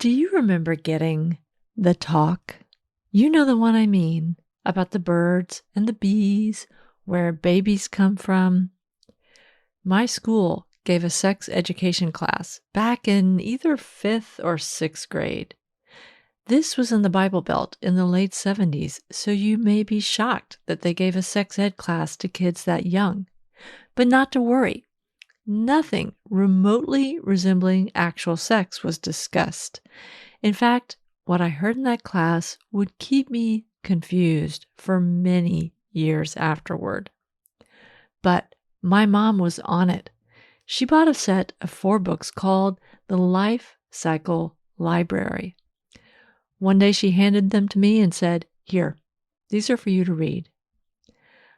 Do you remember getting the talk? You know the one I mean, about the birds and the bees, where babies come from. My school gave a sex education class back in either 5th or 6th grade. This was in the Bible Belt in the late 70s, so you may be shocked that they gave a sex ed class to kids that young. But not to worry. Nothing remotely resembling actual sex was discussed. In fact, what I heard in that class would keep me confused for many years afterward. But my mom was on it. She bought a set of 4 books called The Life Cycle Library. One day she handed them to me and said, "Here, these are for you to read."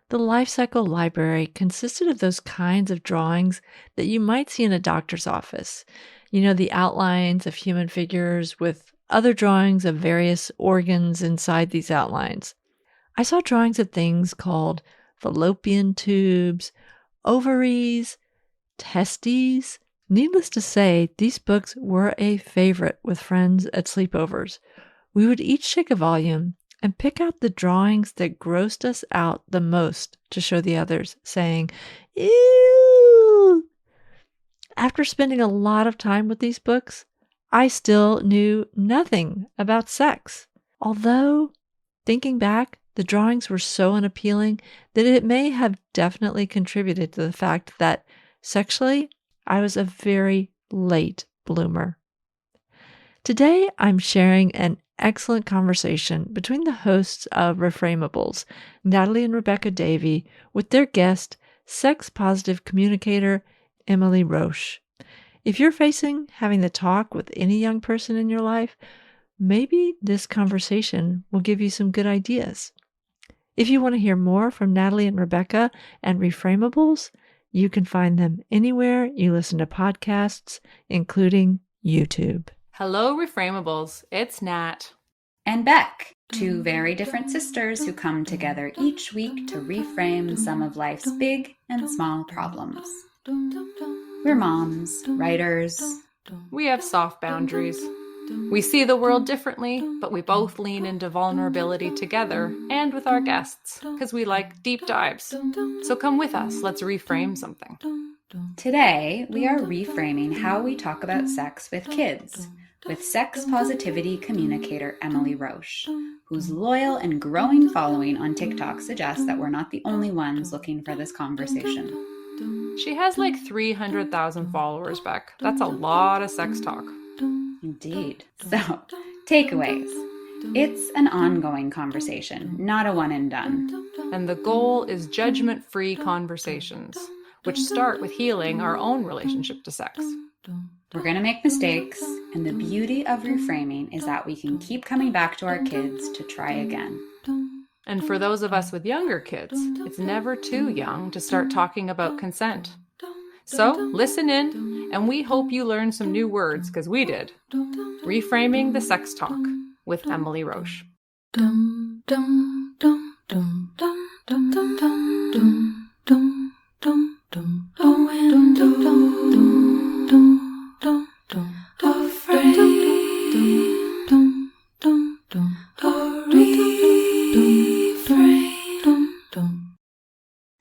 The Life Cycle Library consisted of those kinds of drawings that you might see in a doctor's office. You know, the outlines of human figures with other drawings of various organs inside these outlines. I saw drawings of things called fallopian tubes, ovaries, testes. Needless to say, these books were a favorite with friends at sleepovers. We would each take a volume and pick out the drawings that grossed us out the most to show the others, saying, "Ew!" After spending a lot of time with these books, I still knew nothing about sex. Although, thinking back, the drawings were so unappealing that it may have definitely contributed to the fact that sexually, I was a very late bloomer. Today, I'm sharing an excellent conversation between the hosts of Reframeables, Natalie and Rebecca Davey, with their guest, sex-positive communicator Emily Roach. If you're having the talk with any young person in your life, maybe this conversation will give you some good ideas. If you want to hear more from Natalie and Rebecca and Reframeables, you can find them anywhere you listen to podcasts, including YouTube. Hello, Reframeables. It's Nat. And Beck, 2 very different sisters who come together each week to reframe some of life's big and small problems. We're moms, writers. We have soft boundaries. We see the world differently, but we both lean into vulnerability together and with our guests, because we like deep dives. So come with us, let's reframe something. Today, we are reframing how we talk about sex with kids, with sex positivity communicator Emily Roach, whose loyal and growing following on TikTok suggests that we're not the only ones looking for this conversation. She has like 300,000 followers, Beck. That's a lot of sex talk. Indeed. So, takeaways. It's an ongoing conversation, not a one and done. And the goal is judgment-free conversations, which start with healing our own relationship to sex. We're going to make mistakes, and the beauty of reframing is that we can keep coming back to our kids to try again. And for those of us with younger kids, it's never too young to start talking about consent. So listen in, and we hope you learn some new words, because we did. Reframing the Sex Talk with Emily Roach.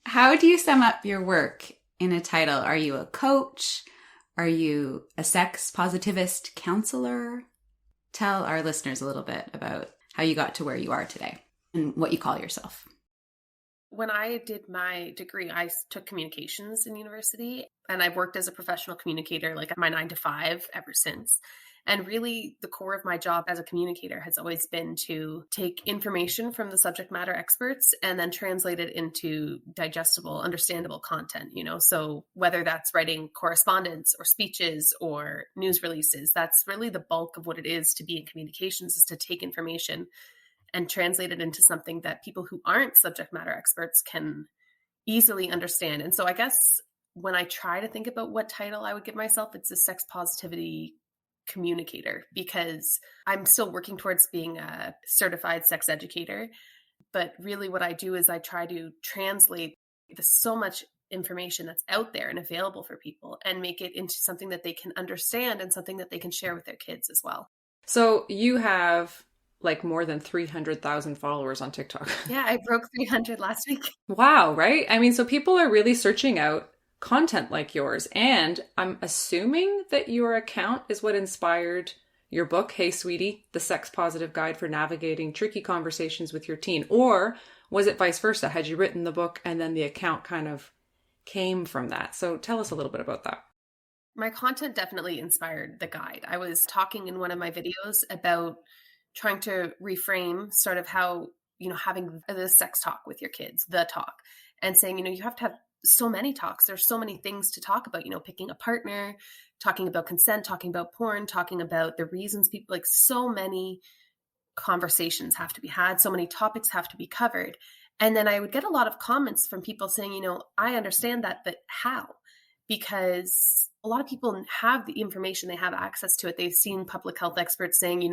How do you sum up your work in a title? Are you a coach? Are you a sex positivist counselor? Tell our listeners a little bit about how you got to where you are today and what you call yourself. When I did my degree, I took communications in university, and I've worked as a professional communicator, like my 9 to 5 ever since. And really the core of my job as a communicator has always been to take information from the subject matter experts and then translate it into digestible, understandable content, so whether that's writing correspondence or speeches or news releases, that's really the bulk of what it is to be in communications, is to take information and translate it into something that people who aren't subject matter experts can easily understand. And so I guess when I try to think about what title I would give myself, it's a sex positivity communicator, because I'm still working towards being a certified sex educator. But really what I do is I try to translate so much information that's out there and available for people and make it into something that they can understand and something that they can share with their kids as well. So you have like more than 300,000 followers on TikTok. Yeah, I broke 300 last week. Wow, right? I mean, so people are really searching out content like yours. And I'm assuming that your account is what inspired your book, Hey Sweetie, The Sex Positive Guide for Navigating Tricky Conversations with Your Teen. Or was it vice versa? Had you written the book and then the account kind of came from that? So tell us a little bit about that. My content definitely inspired the guide. I was talking in one of my videos about trying to reframe sort of how, having the sex talk with your kids, the talk, and saying, you have to have so many talks. There's so many things to talk about, picking a partner, talking about consent, talking about porn, talking about the reasons people, like so many conversations have to be had, so many topics have to be covered. And then I would get a lot of comments from people saying, I understand that, but how? Because a lot of people have the information, they have access to it. They've seen public health experts saying,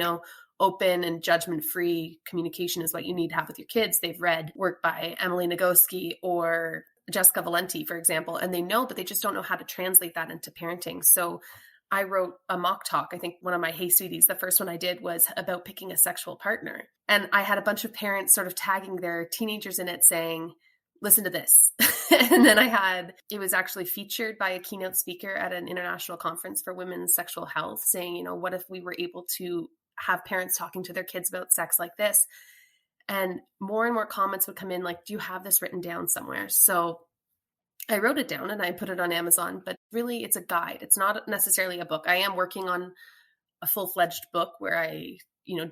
open and judgment-free communication is what you need to have with your kids. They've read work by Emily Nagoski or Jessica Valenti, for example, and they know, but they just don't know how to translate that into parenting. So I wrote a mock talk. I think one of my Hey Sweeties, the first one I did, was about picking a sexual partner. And I had a bunch of parents sort of tagging their teenagers in it saying, listen to this. And then it was actually featured by a keynote speaker at an international conference for women's sexual health saying, what if we were able to have parents talking to their kids about sex like this? And more comments would come in like, do you have this written down somewhere? So I wrote it down and I put it on Amazon, but really it's a guide. It's not necessarily a book. I am working on a full-fledged book where I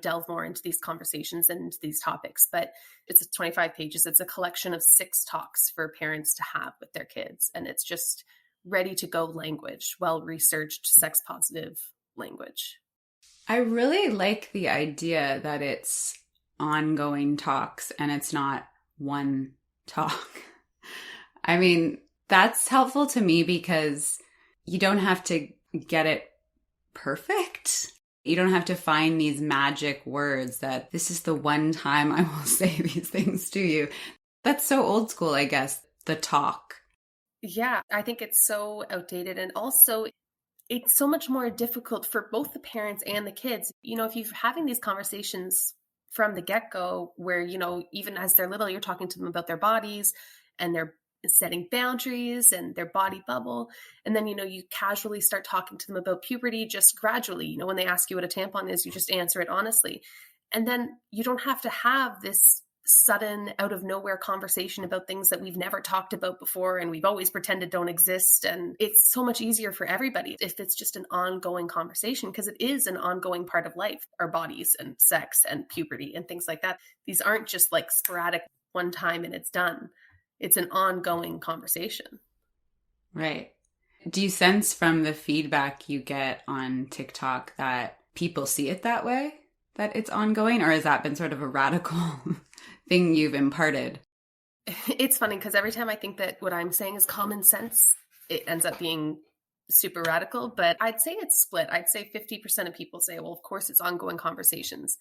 delve more into these conversations and these topics, but it's 25 pages. It's a collection of 6 talks for parents to have with their kids. And it's just ready to go language, well-researched, sex positive language. I really like the idea that it's ongoing talks and it's not one talk. I mean, that's helpful to me because you don't have to get it perfect. You don't have to find these magic words that this is the one time I will say these things to you. That's so old school, I guess, the talk. Yeah, I think it's so outdated. And also, it's so much more difficult for both the parents and the kids. If you're having these conversations from the get-go where, even as they're little, you're talking to them about their bodies and they're setting boundaries and their body bubble. And then, you casually start talking to them about puberty just gradually. When they ask you what a tampon is, you just answer it honestly. And then you don't have to have this sudden out of nowhere conversation about things that we've never talked about before and we've always pretended don't exist. And it's so much easier for everybody if it's just an ongoing conversation, because it is an ongoing part of life, our bodies and sex and puberty and things like that. These aren't just like sporadic one time and it's done. It's an ongoing conversation. Right. Do you sense from the feedback you get on TikTok that people see it that way, that it's ongoing, or has that been sort of a radical thing you've imparted? It's funny because every time I think that what I'm saying is common sense, it ends up being super radical, but I'd say it's split. I'd say 50% of people say, well, of course it's ongoing conversations.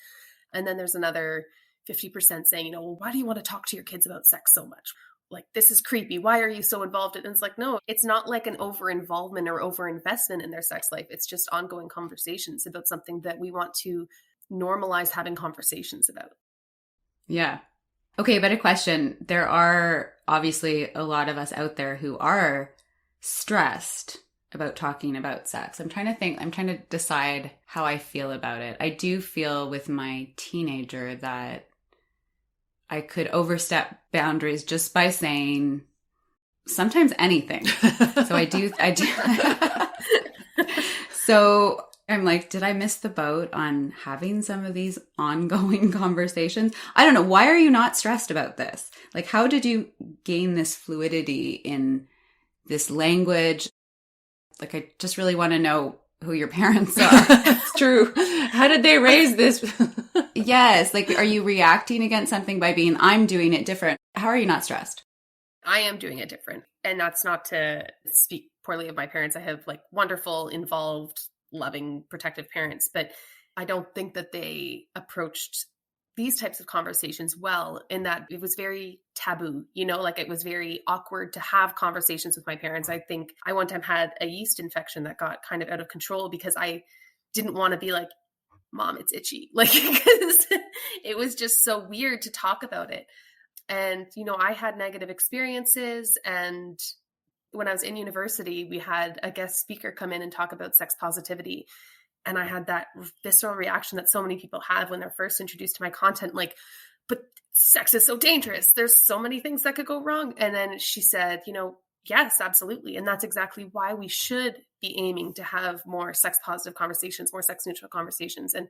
And then there's another 50% saying, well, why do you want to talk to your kids about sex so much? Like, this is creepy. Why are you so involved? And it's like, no, it's not like an over-involvement or over-investment in their sex life. It's just ongoing conversations about something that we want to normalize having conversations about. Yeah. Okay, but a question. There are obviously a lot of us out there who are stressed about talking about sex. I'm trying to decide how I feel about it. I do feel with my teenager that I could overstep boundaries just by saying sometimes anything. So I do. So I'm like, did I miss the boat on having some of these ongoing conversations? I don't know. Why are you not stressed about this? Like, how did you gain this fluidity in this language? Like, I just really want to know who your parents are. It's true. How did they raise this? Yes. Like, are you reacting against something by being, I'm doing it different? How are you not stressed? I am doing it different. And that's not to speak poorly of my parents. I have like wonderful, involved, loving, protective parents, but I don't think that they approached these types of conversations well, in that it was very taboo, like it was very awkward to have conversations with my parents. I think I one time had a yeast infection that got kind of out of control because I didn't want to be like, Mom, it's itchy. Like, because it was just so weird to talk about it. And, I had negative experiences. And when I was in university, we had a guest speaker come in and talk about sex positivity. And I had that visceral reaction that so many people have when they're first introduced to my content, like, but sex is so dangerous. There's so many things that could go wrong. And then she said, yes, absolutely. And that's exactly why we should be aiming to have more sex positive conversations, more sex neutral conversations. And,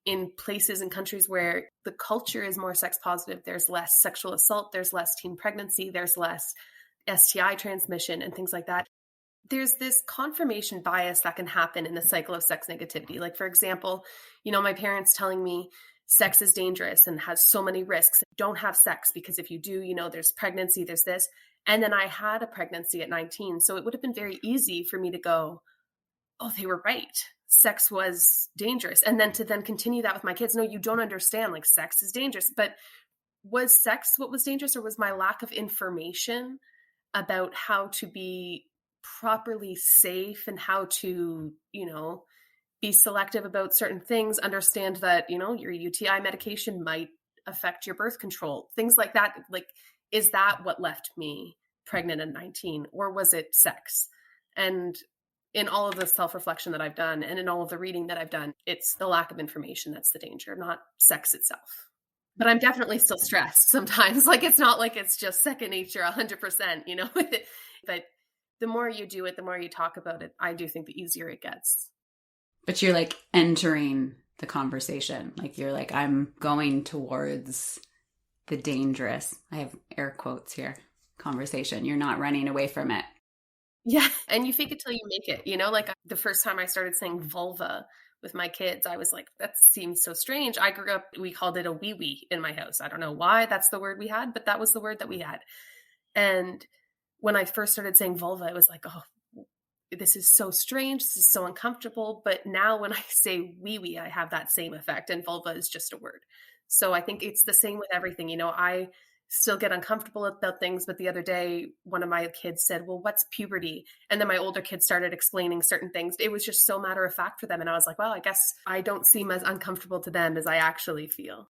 in places and countries where the culture is more sex positive, there's less sexual assault, there's less teen pregnancy, there's less STI transmission and things like that. There's this confirmation bias that can happen in the cycle of sex negativity. Like, for example, my parents telling me sex is dangerous and has so many risks. Don't have sex because if you do, there's pregnancy, there's this. And then I had a pregnancy at 19. So it would have been very easy for me to go, oh, they were right. Sex was dangerous. And then to continue that with my kids. No, you don't understand. Like, sex is dangerous. But was sex what was dangerous, or was my lack of information about how to be properly safe and how to, be selective about certain things, understand that, your UTI medication might affect your birth control, things like that. Like, is that what left me pregnant at 19, or was it sex? And in all of the self-reflection that I've done and in all of the reading that I've done, it's the lack of information that's the danger, not sex itself. But I'm definitely still stressed sometimes. Like, it's not like it's just second nature 100%, with it. But the more you do it, the more you talk about it, I do think the easier it gets. But you're like entering the conversation. Like, you're like, I'm going towards the dangerous, I have air quotes here, conversation. You're not running away from it. Yeah. And you fake it till you make it, like the first time I started saying vulva with my kids, I was like, that seems so strange. I grew up, we called it a wee-wee in my house. I don't know why that's the word we had, but that was the word that we had. And when I first started saying vulva, it was like, oh, this is so strange. This is so uncomfortable. But now when I say wee-wee, I have that same effect, and vulva is just a word. So I think it's the same with everything. I still get uncomfortable about things. But the other day, one of my kids said, well, what's puberty? And then my older kids started explaining certain things. It was just so matter of fact for them. And I was like, well, I guess I don't seem as uncomfortable to them as I actually feel.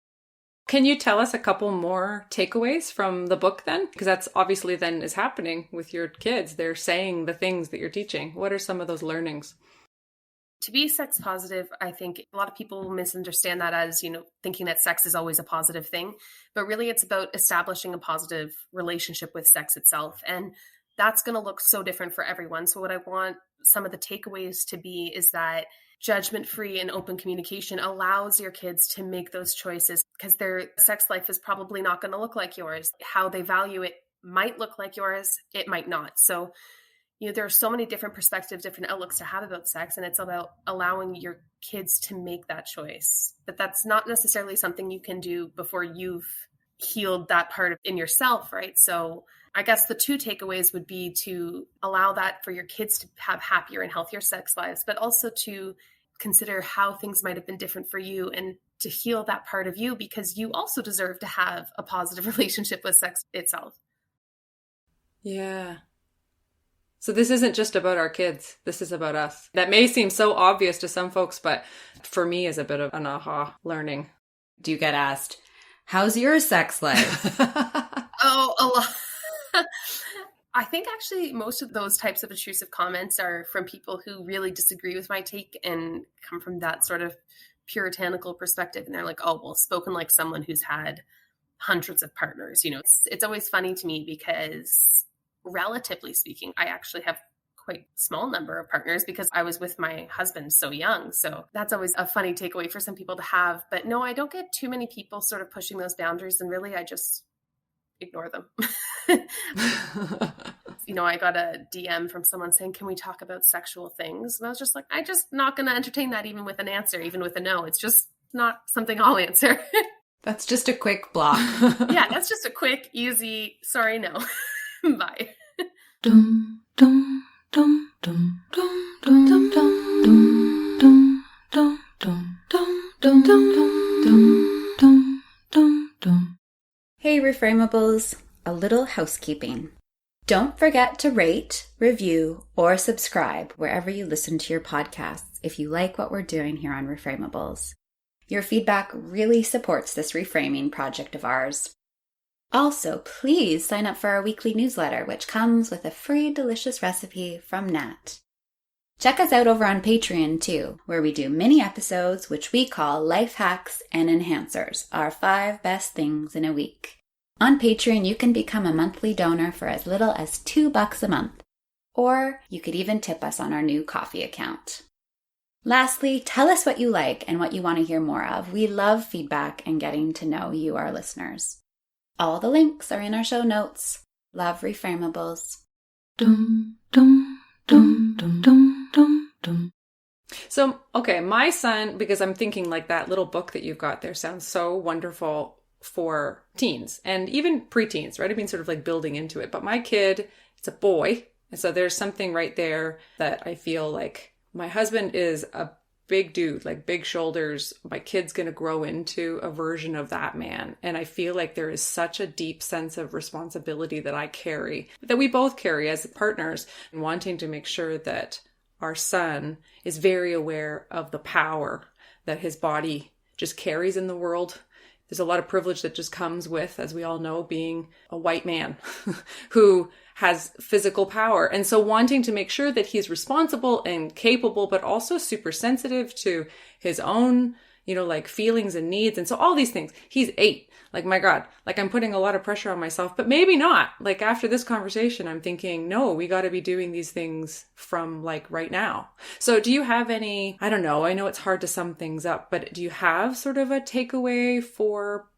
Can you tell us a couple more takeaways from the book then? Because that's obviously then is happening with your kids. They're saying the things that you're teaching. What are some of those learnings? To be sex positive, I think a lot of people misunderstand that as, thinking that sex is always a positive thing. But really, it's about establishing a positive relationship with sex itself. And that's going to look so different for everyone. So what I want some of the takeaways to be is that judgment-free and open communication allows your kids to make those choices, because their sex life is probably not going to look like yours. How they value it might look like yours. It might not. So there are so many different perspectives, different outlooks to have about sex, and it's about allowing your kids to make that choice. But that's not necessarily something you can do before you've healed that part in yourself, right? So I guess the two takeaways would be to allow that for your kids to have happier and healthier sex lives, but also to consider how things might have been different for you and to heal that part of you, because you also deserve to have a positive relationship with sex itself. Yeah. So this isn't just about our kids. This is about us. That may seem so obvious to some folks, but for me is a bit of an aha learning. Do you get asked, how's your sex life? Oh, a lot. I think actually most of those types of intrusive comments are from people who really disagree with my take and come from that sort of puritanical perspective. And they're like, oh, well, spoken like someone who's had hundreds of partners. It's always funny to me because relatively speaking, I actually have quite small number of partners because I was with my husband so young. So that's always a funny takeaway for some people to have. But no, I don't get too many people sort of pushing those boundaries, and really I just ignore them. I got a DM from someone saying, can we talk about sexual things? And I was just like, I'm just not going to entertain that even with an answer, even with a no. It's just not something I'll answer. That's just a quick block. Yeah, that's just a quick, easy, sorry, no. Bye. Dum, dum, dum, dum, dum, dum, dum, dum, dum, dum, dum, dum, dum, dum, dum, dum, dum. Hey, Reframeables, a little housekeeping. Don't forget to rate, review, or subscribe wherever you listen to your podcasts. if you like what we're doing here on Reframeables. Your feedback really supports this reframing project of ours. Also, please sign up for our weekly newsletter, which comes with a free delicious recipe from Nat. Check us out over on Patreon too, where we do mini episodes which we call Life Hacks and Enhancers, our 5 best things in a week. On Patreon, you can become a monthly donor for as little as $2 a month, or you could even tip us on our new coffee account. Lastly, tell us what you like and what you want to hear more of. We love feedback and getting to know you, our listeners. All the links are in our show notes. Love Reframeables. Dum, dum, dum, dum, dum, dum, dum. So, okay, my son, because I'm thinking like that little book that you've got there sounds so wonderful for teens and even preteens, right? I mean, sort of like building into it. But my kid, it's a boy. And so there's something right there that I feel like my husband is a big dude, like big shoulders. My kid's going to grow into a version of that man. And I feel like there is such a deep sense of responsibility that I carry, that we both carry as partners, and wanting to make sure that our son is very aware of the power that his body just carries in the world. There's a lot of privilege that just comes with, as we all know, being a white man who has physical power. And so wanting to make sure that he's responsible and capable, but also super sensitive to his own, like feelings and needs. And so all these things. He's 8. Like, my God, like I'm putting a lot of pressure on myself, but maybe not. Like after this conversation, I'm thinking, no, we got to be doing these things from like right now. So do you have any, I don't know, I know it's hard to sum things up, but do you have sort of a takeaway for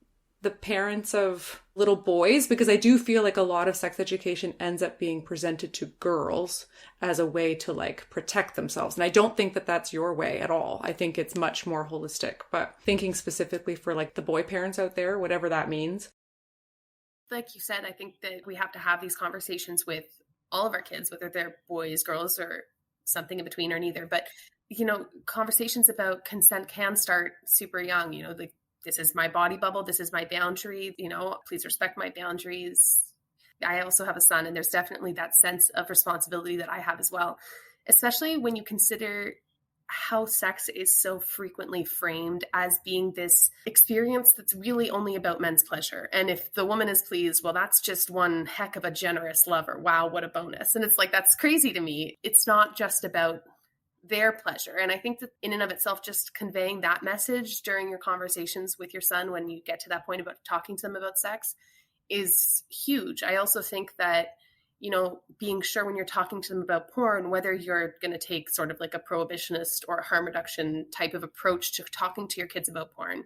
the parents of little boys? Because I do feel like a lot of sex education ends up being presented to girls as a way to like protect themselves. And I don't think that that's your way at all. I think it's much more holistic, but thinking specifically for like the boy parents out there, whatever that means. Like you said, I think that we have to have these conversations with all of our kids, whether they're boys, girls, or something in between or neither. But, conversations about consent can start super young, like, this is my body bubble. This is my boundary. Please respect my boundaries. I also have a son, and there's definitely that sense of responsibility that I have as well, especially when you consider how sex is so frequently framed as being this experience that's really only about men's pleasure. And if the woman is pleased, well, that's just one heck of a generous lover. Wow, what a bonus. And it's like, that's crazy to me. It's not just about their pleasure. And I think that in and of itself, just conveying that message during your conversations with your son when you get to that point about talking to them about sex is huge. I also think that, being sure when you're talking to them about porn, whether you're going to take sort of like a prohibitionist or a harm reduction type of approach to talking to your kids about porn,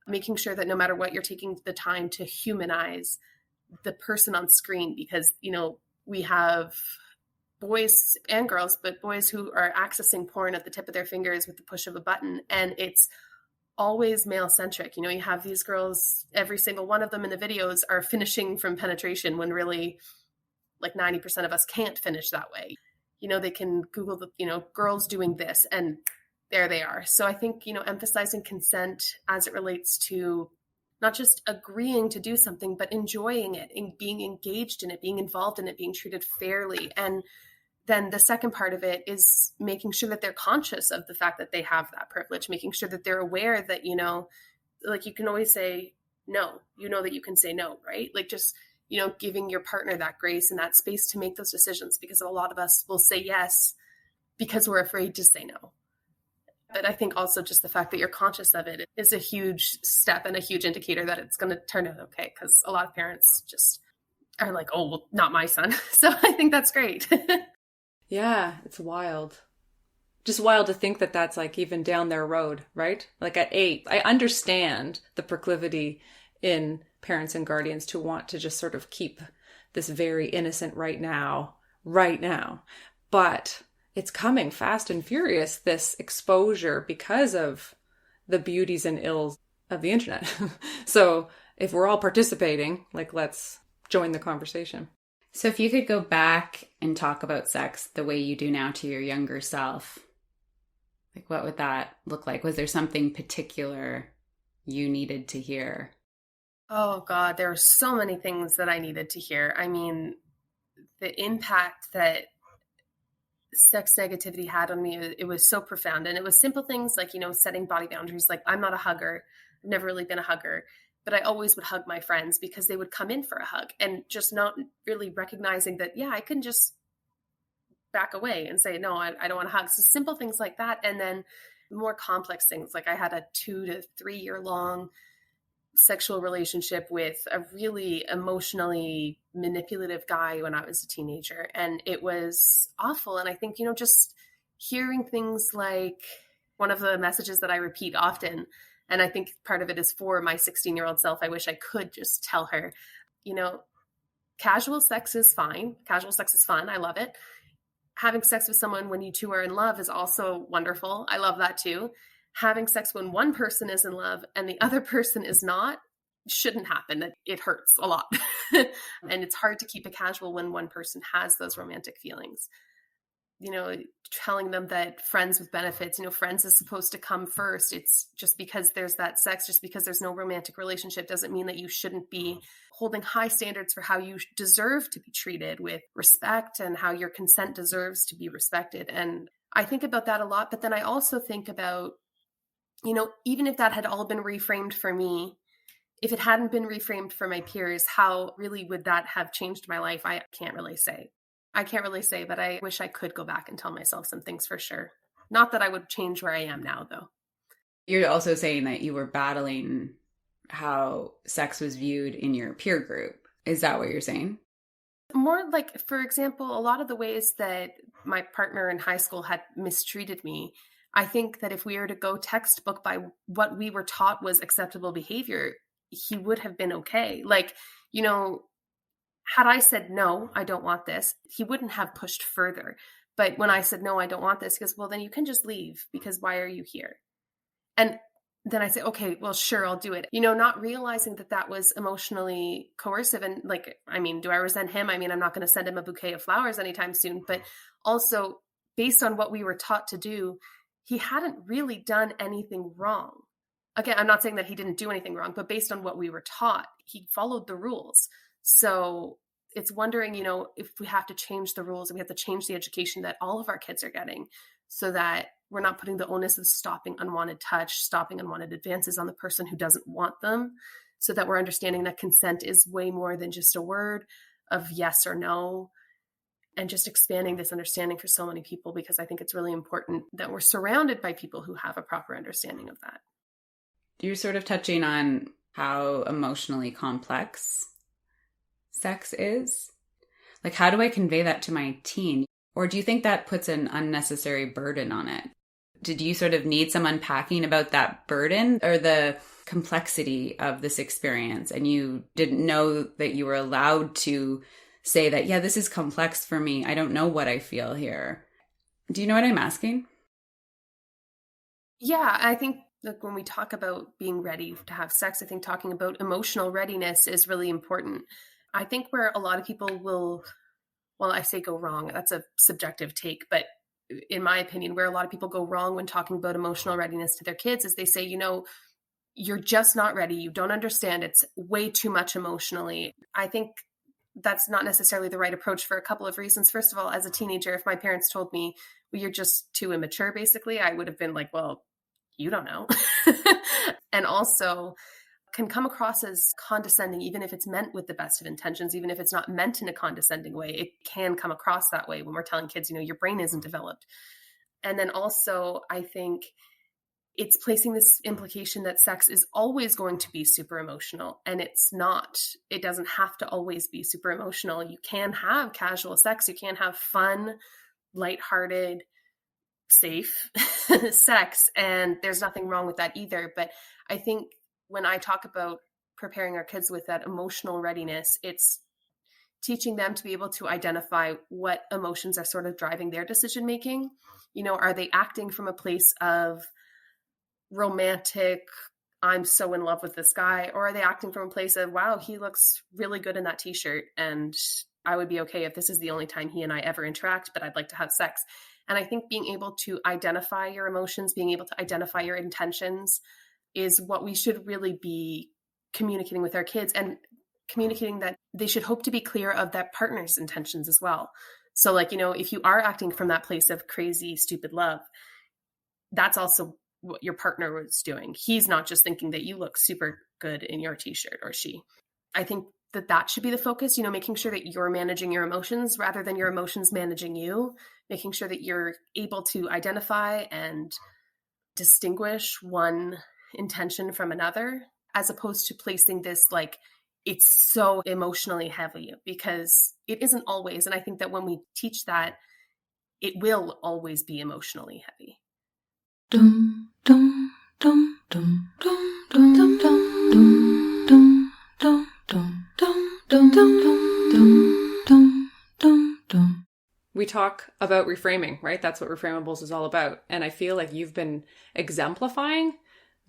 making sure that no matter what, you're taking the time to humanize the person on screen, because, we have boys and girls, but boys who are accessing porn at the tip of their fingers with the push of a button. And it's always male centric. You have these girls, every single one of them in the videos are finishing from penetration when really like 90% of us can't finish that way. They can Google the, girls doing this, and there they are. So I think, emphasizing consent as it relates to not just agreeing to do something, but enjoying it and being engaged in it, being involved in it, being treated fairly. And then the second part of it is making sure that they're conscious of the fact that they have that privilege, making sure that they're aware that, like you can always say no, that you can say no, right? Like just, giving your partner that grace and that space to make those decisions, because a lot of us will say yes because we're afraid to say no. But I think also just the fact that you're conscious of it is a huge step and a huge indicator that it's going to turn out okay, because a lot of parents just are like, oh, well, not my son. So I think that's great. Yeah, it's wild. Just wild to think that that's like even down their road, right? Like at 8, I understand the proclivity in parents and guardians to want to just sort of keep this very innocent right now. But it's coming fast and furious, this exposure, because of the beauties and ills of the internet. So if we're all participating, like, let's join the conversation. So if you could go back and talk about sex the way you do now to your younger self, like what would that look like? Was there something particular you needed to hear? Oh God, there are so many things that I needed to hear. I mean, the impact that sex negativity had on me, it was so profound. And it was simple things like, setting body boundaries. Like, I'm not a hugger. I've never really been a hugger, but I always would hug my friends because they would come in for a hug, and just not really recognizing that, yeah, I can just back away and say, no, I don't want to hug. So simple things like that. And then more complex things. Like, I had a 2 to 3 year long sexual relationship with a really emotionally manipulative guy when I was a teenager. And it was awful. And I think, just hearing things like, one of the messages that I repeat often, and I think part of it is for my 16-year-old self, I wish I could just tell her, casual sex is fine. Casual sex is fun. I love it. Having sex with someone when you two are in love is also wonderful. I love that too. Having sex when one person is in love and the other person is not shouldn't happen. It hurts a lot. And it's hard to keep it casual when one person has those romantic feelings. Telling them that friends with benefits, friends is supposed to come first. It's just because there's that sex, just because there's no romantic relationship doesn't mean that you shouldn't be holding high standards for how you deserve to be treated with respect and how your consent deserves to be respected. And I think about that a lot. But then I also think about, even if that had all been reframed for me, if it hadn't been reframed for my peers, how really would that have changed my life? I can't really say. But I wish I could go back and tell myself some things for sure. Not that I would change where I am now, though. You're also saying that you were battling how sex was viewed in your peer group. Is that what you're saying? More like, for example, a lot of the ways that my partner in high school had mistreated me, I think that if we were to go textbook by what we were taught was acceptable behavior, he would have been okay. Like, had I said, no, I don't want this, he wouldn't have pushed further. But when I said, no, I don't want this, he goes, well, then you can just leave, because why are you here? And then I say, okay, well, sure, I'll do it. Not realizing that was emotionally coercive. And do I resent him? I'm not going to send him a bouquet of flowers anytime soon. But also, based on what we were taught to do, he hadn't really done anything wrong. Again, I'm not saying that he didn't do anything wrong, but based on what we were taught, he followed the rules. So it's wondering, if we have to change the rules and we have to change the education that all of our kids are getting, so that we're not putting the onus of stopping unwanted touch, stopping unwanted advances on the person who doesn't want them, so that we're understanding that consent is way more than just a word of yes or no, and just expanding this understanding for so many people, because I think it's really important that we're surrounded by people who have a proper understanding of that. You're sort of touching on how emotionally complex sex is. Like, how do I convey that to my teen? Or do you think that puts an unnecessary burden on it? Did you sort of need some unpacking about that burden or the complexity of this experience, and you didn't know that you were allowed to say that, yeah, this is complex for me. I don't know what I feel here. Do you know what I'm asking? Yeah, I think when we talk about being ready to have sex, I think talking about emotional readiness is really important. I think where a lot of people will, well, I say go wrong, that's a subjective take, but in my opinion, where a lot of people go wrong when talking about emotional readiness to their kids is they say, you're just not ready. You don't understand. It's way too much emotionally. I think that's not necessarily the right approach for a couple of reasons. First of all, as a teenager, if my parents told me, well, you're just too immature, basically, I would have been like, well, you don't know. And also can come across as condescending, even if it's meant with the best of intentions, even if it's not meant in a condescending way, it can come across that way when we're telling kids, your brain isn't developed. And then also, I think it's placing this implication that sex is always going to be super emotional, and it's not. It doesn't have to always be super emotional. You can have casual sex. You can have fun, lighthearted, safe sex, and there's nothing wrong with that either. But I think when I talk about preparing our kids with that emotional readiness, it's teaching them to be able to identify what emotions are sort of driving their decision making. Are they acting from a place of romantic, I'm so in love with this guy, or are they acting from a place of, wow, he looks really good in that t-shirt, and I would be okay if this is the only time he and I ever interact, but I'd like to have sex. And I think being able to identify your emotions, being able to identify your intentions is what we should really be communicating with our kids, and communicating that they should hope to be clear of that partner's intentions as well. So like, if you are acting from that place of crazy, stupid love, that's also what your partner was doing. He's not just thinking that you look super good in your t-shirt, or she. I think that should be the focus, making sure that you're managing your emotions rather than your emotions managing you, making sure that you're able to identify and distinguish one intention from another, as opposed to placing this like, it's so emotionally heavy, because it isn't always. And I think that when we teach that, it will always be emotionally heavy. Dum dum dum dum dum dum dum dum dum dum dum dum dum dum dum dum dum. We talk about reframing, right? That's what Reframeables is all about. And I feel like you've been exemplifying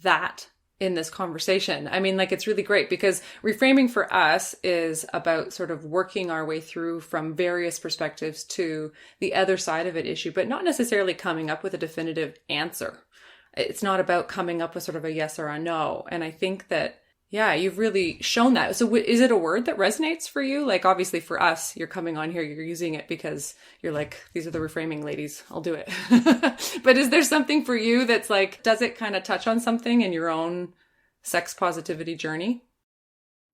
that in this conversation. I mean, like, it's really great because reframing for us is about sort of working our way through from various perspectives to the other side of an issue, but not necessarily coming up with a definitive answer. It's not about coming up with sort of a yes or a no. And I think that, yeah, you've really shown that. So is it a word that resonates for you? Like, obviously for us, you're coming on here, you're using it because you're like, these are the reframing ladies, I'll do it. But is there something for you that's like, does it kind of touch on something in your own sex positivity journey?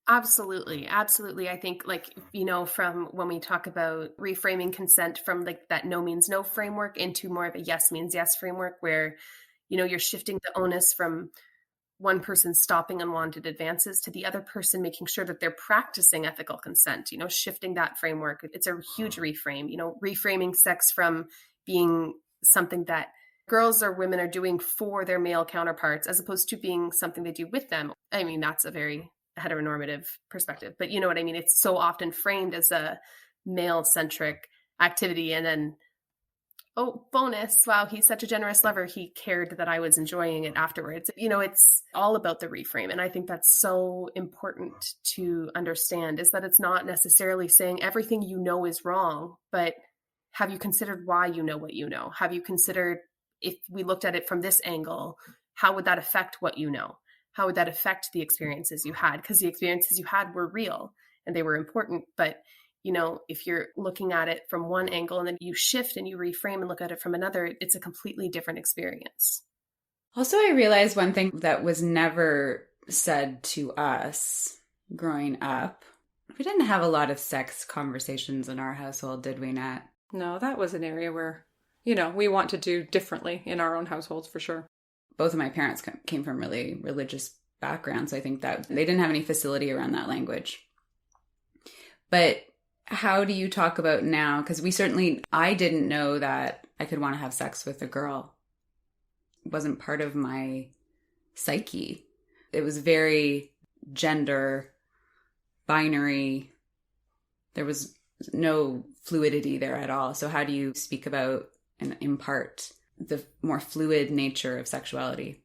Absolutely. Absolutely. I think like, from when we talk about reframing consent from like that no means no framework into more of a yes means yes framework where, you're shifting the onus from one person stopping unwanted advances to the other person making sure that they're practicing ethical consent, shifting that framework. It's a huge reframe, reframing sex from being something that girls or women are doing for their male counterparts as opposed to being something they do with them. I mean, that's a very heteronormative perspective, but you know what I mean? It's so often framed as a male-centric activity, and then, oh, bonus, wow, he's such a generous lover, he cared that I was enjoying it afterwards. It's all about the reframe. And I think that's so important to understand, is that it's not necessarily saying everything is wrong, but have you considered why you know what you know? Have you considered, if we looked at it from this angle, how would that affect what you know? How would that affect the experiences you had? Because the experiences you had were real and they were important, but if you're looking at it from one angle and then you shift and you reframe and look at it from another, it's a completely different experience. Also, I realized one thing that was never said to us growing up. We didn't have a lot of sex conversations in our household, did we, Nat? No, that was an area where, we want to do differently in our own households for sure. Both of my parents came from really religious backgrounds. So I think that they didn't have any facility around that language. But how do you talk about now? Because I didn't know that I could want to have sex with a girl. It wasn't part of my psyche. It was very gender, binary. There was no fluidity there at all. So how do you speak about and impart the more fluid nature of sexuality?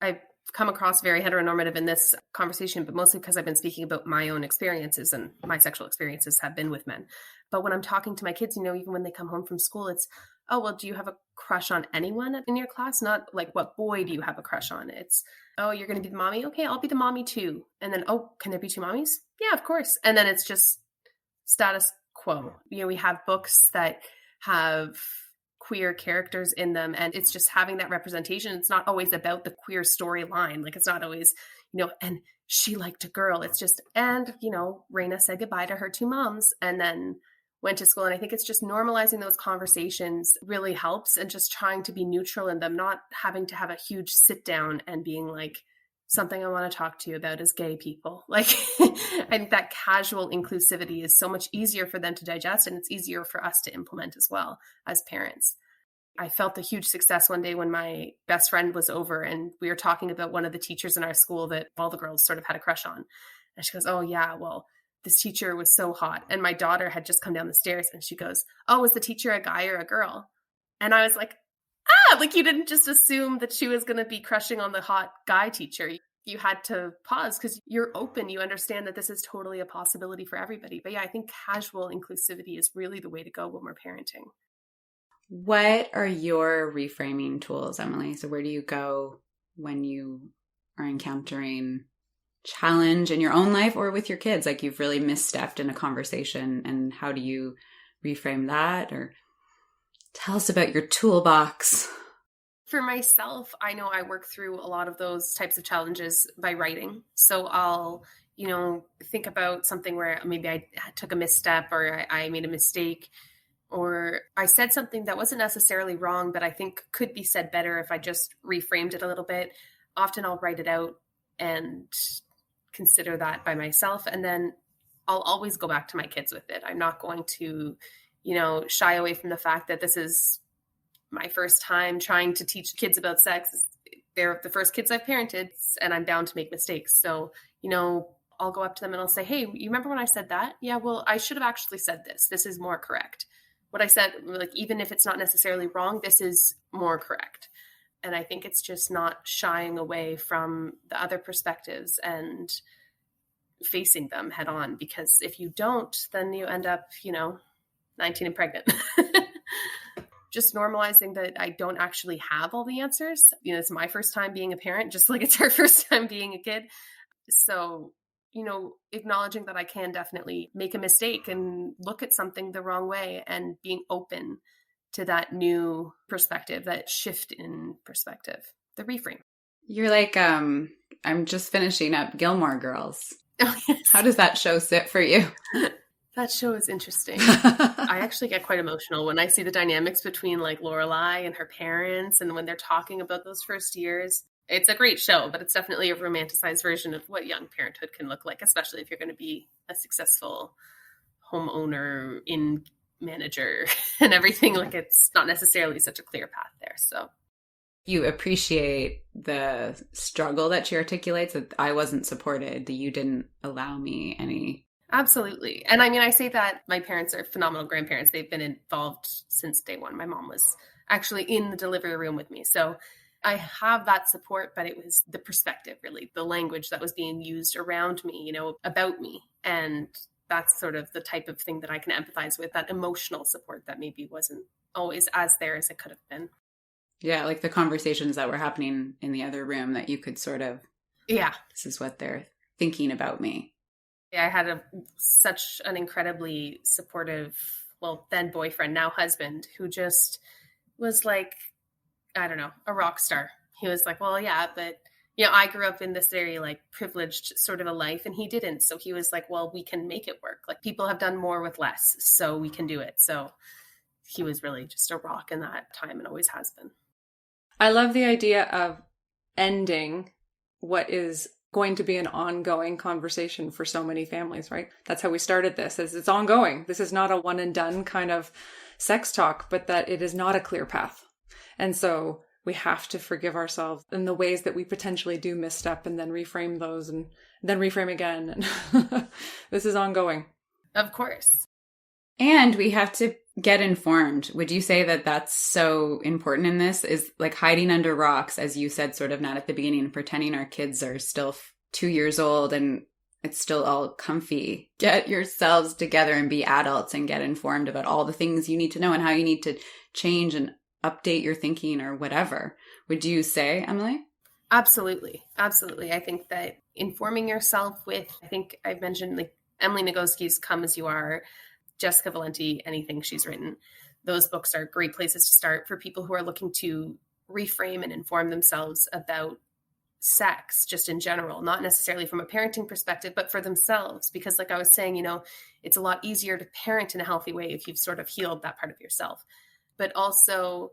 I've come across very heteronormative in this conversation, but mostly because I've been speaking about my own experiences, and my sexual experiences have been with men. But when I'm talking to my kids, even when they come home from school, it's, oh, well, do you have a crush on anyone in your class? Not like, what boy do you have a crush on? It's, oh, you're going to be the mommy? Okay, I'll be the mommy too. And then, oh, can there be two mommies? Yeah, of course. And then it's just status quo. We have books that have queer characters in them, and it's just having that representation. It's not always about the queer storyline. Like, it's not always, and she liked a girl. It's just, and, Raina said goodbye to her two moms and then went to school. And I think it's just normalizing those conversations really helps, and just trying to be neutral in them, not having to have a huge sit down and being like, something I want to talk to you about is gay people. Like, I think that casual inclusivity is so much easier for them to digest, and it's easier for us to implement as well as parents. I felt a huge success one day when my best friend was over and we were talking about one of the teachers in our school that all the girls sort of had a crush on. And she goes, oh yeah, well, this teacher was so hot. And my daughter had just come down the stairs and she goes, oh, was the teacher a guy or a girl? And I was like, like, you didn't just assume that she was going to be crushing on the hot guy teacher. You had to pause because you're open. You understand that this is totally a possibility for everybody. But yeah, I think casual inclusivity is really the way to go when we're parenting. What are your reframing tools, Emily? So where do you go when you are encountering challenge in your own life or with your kids? Like, you've really misstepped in a conversation, and how do you reframe that? Or tell us about your toolbox. For myself, I know I work through a lot of those types of challenges by writing. So I'll, think about something where maybe I took a misstep or I made a mistake, or I said something that wasn't necessarily wrong, but I think could be said better if I just reframed it a little bit. Often I'll write it out and consider that by myself. And then I'll always go back to my kids with it. I'm not going to, shy away from the fact that this is my first time trying to teach kids about sex. They're the first kids I've parented, and I'm bound to make mistakes. So, I'll go up to them and I'll say, hey, you remember when I said that? Yeah, well, I should have actually said this. This is more correct. What I said, like, even if it's not necessarily wrong, this is more correct. And I think it's just not shying away from the other perspectives and facing them head on, because if you don't, then you end up, 19 and pregnant. Just normalizing that I don't actually have all the answers. It's my first time being a parent, just like it's her first time being a kid. So, acknowledging that I can definitely make a mistake and look at something the wrong way, and being open to that new perspective, that shift in perspective, the reframe. You're like, I'm just finishing up Gilmore Girls. Oh, yes. How does that show sit for you? That show is interesting. I actually get quite emotional when I see the dynamics between like Lorelai and her parents, and when they're talking about those first years. It's a great show, but it's definitely a romanticized version of what young parenthood can look like, especially if you're going to be a successful homeowner, in manager and everything. Like, it's not necessarily such a clear path there. So you appreciate the struggle that she articulates, that I wasn't supported, that you didn't allow me any. Absolutely. And I mean, I say that my parents are phenomenal grandparents. They've been involved since day one. My mom was actually in the delivery room with me. So I have that support, but it was the perspective, really, the language that was being used around me, about me. And that's sort of the type of thing that I can empathize with, that emotional support that maybe wasn't always as there as it could have been. Yeah, like the conversations that were happening in the other room that you could sort of, this is what they're thinking about me. I had such an incredibly supportive, then boyfriend, now husband, who just was like, I don't know, a rock star. He was like, well, yeah, but, I grew up in this very like privileged sort of a life, and he didn't. So he was like, well, we can make it work. Like, people have done more with less, so we can do it. So he was really just a rock in that time, and always has been. I love the idea of ending what is going to be an ongoing conversation for so many families, right? That's how we started this. It's ongoing. This is not a one and done kind of sex talk, but that it is not a clear path. And so we have to forgive ourselves in the ways that we potentially do misstep, and then reframe those, and then reframe again. And this is ongoing. Of course. And we have to get informed. Would you say that that's so important in this? Is like hiding under rocks, as you said, sort of not at the beginning, pretending our kids are still 2 years old and it's still all comfy. Get yourselves together and be adults and get informed about all the things you need to know and how you need to change and update your thinking or whatever. Would you say, Emily? Absolutely. Absolutely. I think that informing yourself with, I think I've mentioned like Emily Nagoski's Come As You Are, Jessica Valenti, anything she's written. Those books are great places to start for people who are looking to reframe and inform themselves about sex just in general, not necessarily from a parenting perspective, but for themselves. Because like I was saying, it's a lot easier to parent in a healthy way if you've sort of healed that part of yourself. But also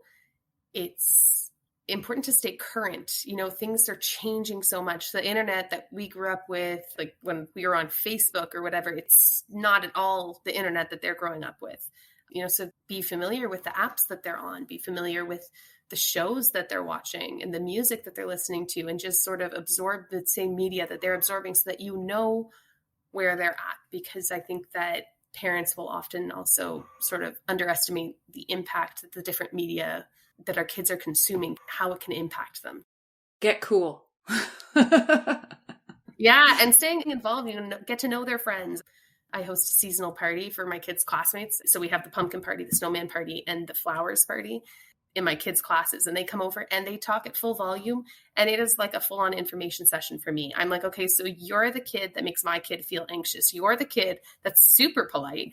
it's important to stay current. Things are changing so much. The internet that we grew up with, like when we were on Facebook or whatever, it's not at all the internet that they're growing up with. So be familiar with the apps that they're on, be familiar with the shows that they're watching and the music that they're listening to, and just sort of absorb the same media that they're absorbing so that where they're at. Because I think that parents will often also sort of underestimate the impact that the different media that our kids are consuming, how it can impact them. Get cool. Yeah, and staying involved, get to know their friends. I host a seasonal party for my kids' classmates. So we have the pumpkin party, the snowman party, and the flowers party in my kids' classes. And they come over and they talk at full volume. And it is like a full-on information session for me. I'm like, okay, so you're the kid that makes my kid feel anxious. You're the kid that's super polite.